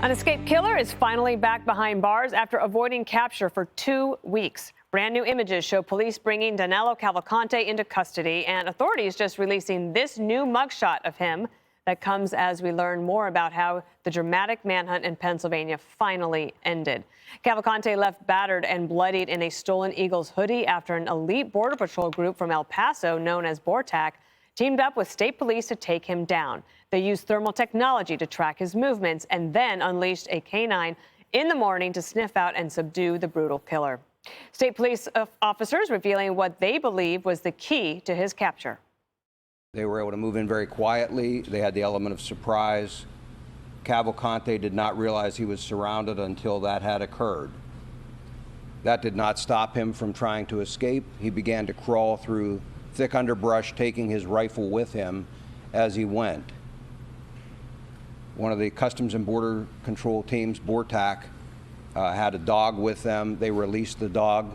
An escaped killer is finally back behind bars after avoiding capture for 2 weeks. Brand new images show police bringing Danelo Cavalcante into custody, and authorities just releasing this new mugshot of him that comes as we learn more about how the dramatic manhunt in Pennsylvania finally ended. Cavalcante left battered and bloodied in a stolen Eagles hoodie after an elite Border Patrol group from El Paso known as BORTAC teamed up with state police to take him down. They used thermal technology to track his movements and then unleashed a canine in the morning to sniff out and subdue the brutal killer. State police officers revealing what they believe was the key to his capture. They were able to move in very quietly. They had the element of surprise. Cavalcante did not realize he was surrounded until that had occurred. That did not stop him from trying to escape. He began to crawl through thick underbrush, taking his rifle with him as he went. One of the Customs and Border Control teams, BORTAC, had a dog with them. They released the dog.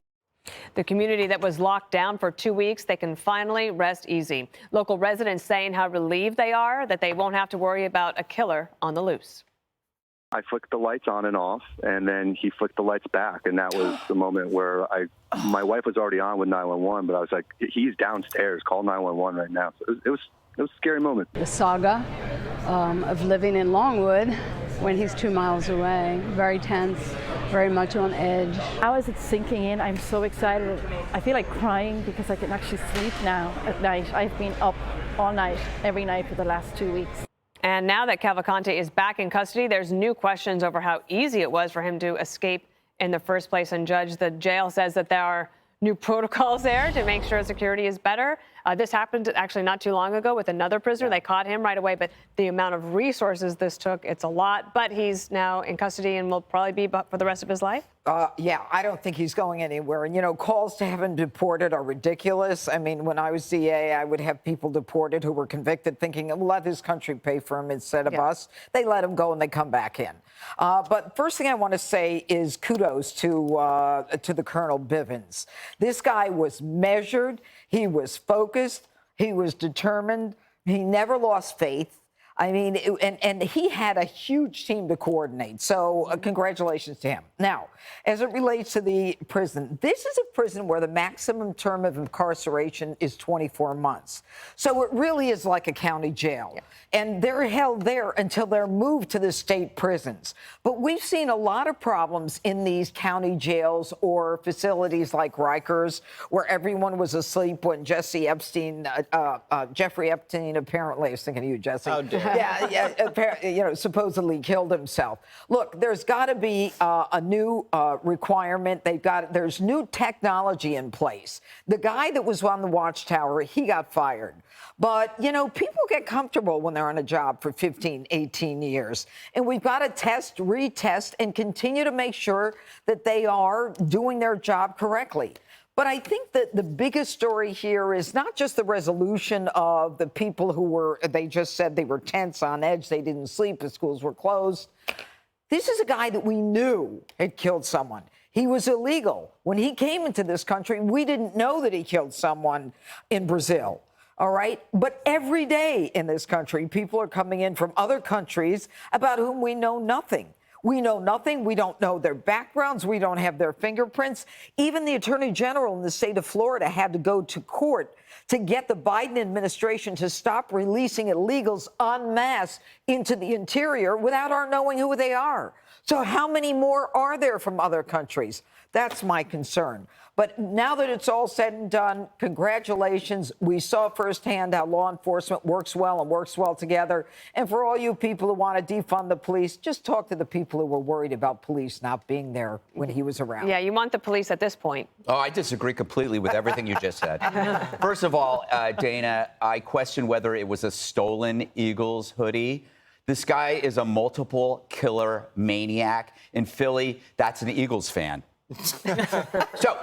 The community that was locked down for 2 weeks, they can finally rest easy. Local residents saying how relieved they are that they won't have to worry about a killer on the loose. I flicked the lights on and off, and then he flicked the lights back, and that was the moment where my wife was already on with 911, but I was like, he's downstairs, call 911 right now. So it was a scary moment. The saga of living in Longwood when he's 2 miles away, very tense, very much on edge. How is it sinking in? I'm so excited. I feel like crying because I can actually sleep now at night. I've been up all night, every night for the last 2 weeks. And now that Cavalcante is back in custody, there's new questions over how easy it was for him to escape in the first place. And Judge, the jail says that there are new protocols there to make sure security is better. This happened actually not too long ago with another prisoner. They caught him right away, but the amount of resources this took, it's a lot. But he's now in custody and will probably be for the rest of his life. Yeah, I don't think he's going anywhere. And, you know, calls to have him deported are ridiculous. I mean, when I was DA, I would have people deported who were convicted thinking, let his country pay for him instead of us. They let him go and they come back in. But first thing I want to say is kudos to the Colonel Bivens. This guy was measured. He was focused. He was determined. He never lost faith. I mean, and he had a huge team to coordinate. So congratulations to him. Now, as it relates to the prison, this is a prison where the maximum term of incarceration is 24 months. So it really is like a county jail. Yeah. And they're held there until they're moved to the state prisons. But we've seen a lot of problems in these county jails or facilities like Rikers, where everyone was asleep when Jeffrey Epstein, apparently, I was thinking of you, Jesse. Oh, supposedly killed himself. Look, there's got to be a new requirement. There's new technology in place. The guy that was on the watchtower, he got fired. But, you know, people get comfortable when they're on a job for 15, 18 years. And we've got to test, retest, and continue to make sure that they are doing their job correctly. But I think that the biggest story here is not just the resolution of the people who they just said they were tense, on edge, they didn't sleep, the schools were closed. This is a guy that we knew had killed someone. He was illegal. When he came into this country, we didn't know that he killed someone in Brazil. All right. But every day in this country, people are coming in from other countries about whom we know nothing. We know nothing. We don't know their backgrounds. We don't have their fingerprints. Even the attorney general in the state of Florida had to go to court to get the Biden administration to stop releasing illegals en masse into the interior without our knowing who they are. So how many more are there from other countries? That's my concern. But now that it's all said and done, congratulations. We saw firsthand how law enforcement works well and works well together. And for all you people who want to defund the police, just talk to the people who were worried about police not being there when he was around. Yeah, you want the police at this point. Oh, I disagree completely with everything you just said. First of all, Dana, I question whether it was a stolen Eagles hoodie. This guy is a multiple killer maniac. In Philly, that's an Eagles fan. So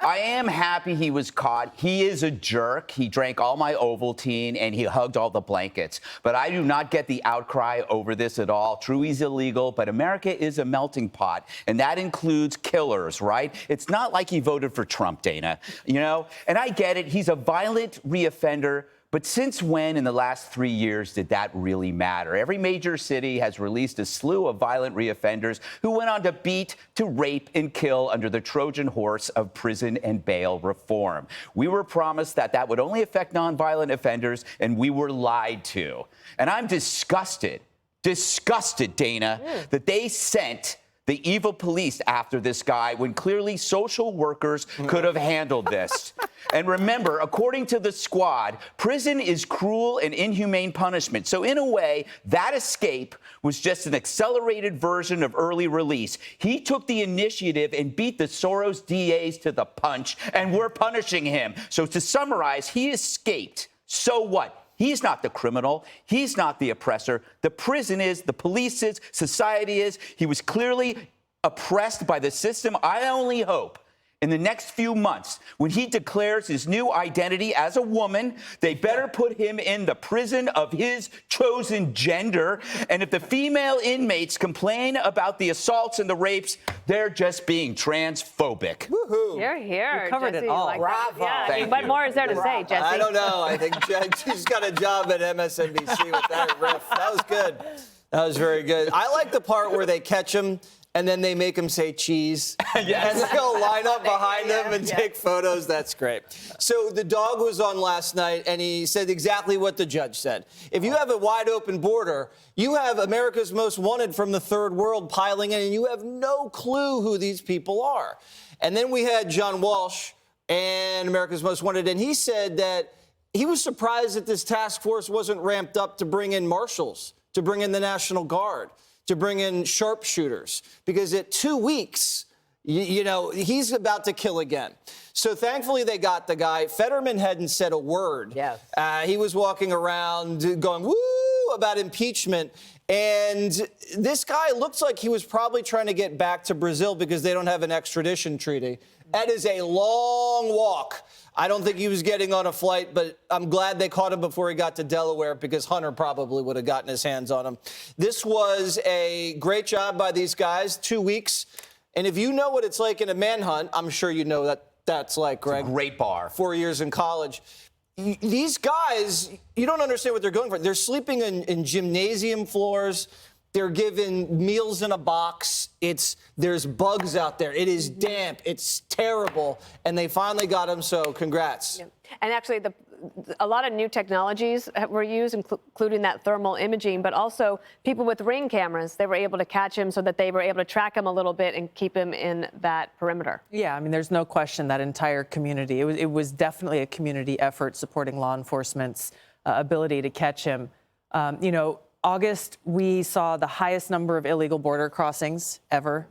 I am happy he was caught. He is a jerk. He drank all my Ovaltine and he hugged all the blankets. But I do not get the outcry over this at all. True, he's illegal, but America is a melting pot, and that includes killers, right? It's not like he voted for Trump, Dana, you know? And I get it. He's a violent reoffender, But since when in the last 3 years did that really matter? Every major city has released a slew of violent reoffenders who went on to beat, to rape, and kill under the Trojan horse of prison and bail reform. We were promised that that would only affect nonviolent offenders, and we were lied to. And I'm disgusted, Dana, that they sent the evil police after this guy when clearly social workers could have handled this. And remember, according to the squad, prison is cruel and inhumane punishment. So in a way, that escape was just an accelerated version of early release. He took the initiative and beat the Soros DAs to the punch, and we're punishing him. So to summarize, he escaped. So what? He's not the criminal. He's not the oppressor. The prison is, the police is, society is. He was clearly oppressed by the system. I only hope in the next few months, when he declares his new identity as a woman, they better put him in the prison of his chosen gender. And if the female inmates complain about the assaults and the rapes, they're just being transphobic. Woohoo. Here. You covered Jesse, it all. like Bravo. that. Yeah, Thank what you. more is there to say, Jesse? I don't know. I think she's got a job at MSNBC with that riff. That was good. That was very good. I like the part where they catch him and then they make him say cheese. Yes. And they'll line up behind them and take photos. That's great. So the dog was on last night, and he said exactly what the judge said. If you have a wide open border, you have America's Most Wanted from the third world piling in, and you have no clue who these people are. And then we had John Walsh and America's Most Wanted, and he said that he was surprised that this task force wasn't ramped up to bring in marshals, to bring in the National Guard, to bring in sharpshooters, because at 2 weeks, you know, he's about to kill again. So thankfully they got the guy. Fetterman hadn't said a word. Yes. He was walking around going, woo, about impeachment. And this guy looks like he was probably trying to get back to Brazil because they don't have an extradition treaty. That is a long walk. I don't think he was getting on a flight, but I'm glad they caught him before he got to Delaware because Hunter probably would have gotten his hands on him. This was a great job by these guys, 2 weeks. And if you know what it's like in a manhunt, I'm sure you know what that's like, Greg. It's a great bar. 4 years in college. These guys, you don't understand what they're going for. They're sleeping in gymnasium floors. They're given meals in a box. There's bugs out there. It is damp. It's terrible. And they finally got him, so congrats. Yeah. And actually, a lot of new technologies were used, including that thermal imaging, but also people with Ring cameras, they were able to catch him so that they were able to track him a little bit and keep him in that perimeter. Yeah, I mean, there's no question that entire community, it was definitely a community effort supporting law enforcement's ability to catch him. You know, August, we saw the highest number of illegal border crossings ever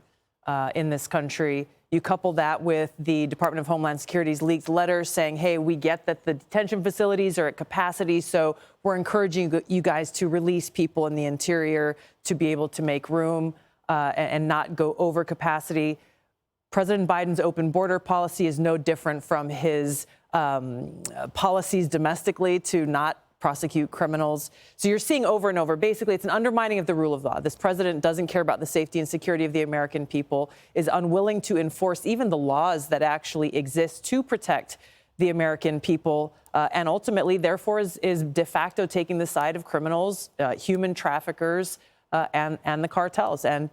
in this country. You couple that with the Department of Homeland Security's leaked letters saying, hey, we get that the detention facilities are at capacity, so we're encouraging you guys to release people in the interior to be able to make room and not go over capacity. President Biden's open border policy is no different from his policies domestically to not prosecute criminals. So you're seeing over and over, basically, it's an undermining of the rule of law. This president doesn't care about the safety and security of the American people, is unwilling to enforce even the laws that actually exist to protect the American people, and ultimately, therefore, is de facto taking the side of criminals, human traffickers, and the cartels. And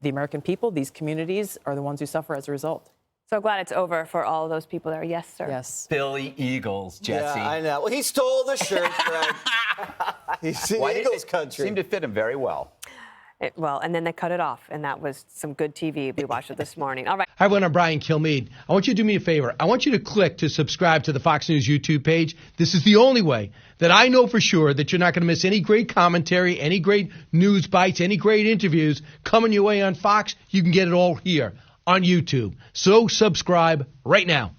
the American people, these communities, are the ones who suffer as a result. So glad it's over for all of those people there. Yes, sir. Yes. Philly Eagles, Jesse. Yeah, I know. Well, he stole the shirt, Greg. He's in Eagles country. Seemed to fit him very well. Well, and then they cut it off, and that was some good TV. We watched it this morning. All right. Hi, everyone. I'm Brian Kilmeade. I want you to do me a favor. I want you to click to subscribe to the Fox News YouTube page. This is the only way that I know for sure that you're not going to miss any great commentary, any great news bites, any great interviews coming your way on Fox. You can get it all here on YouTube. So subscribe right now.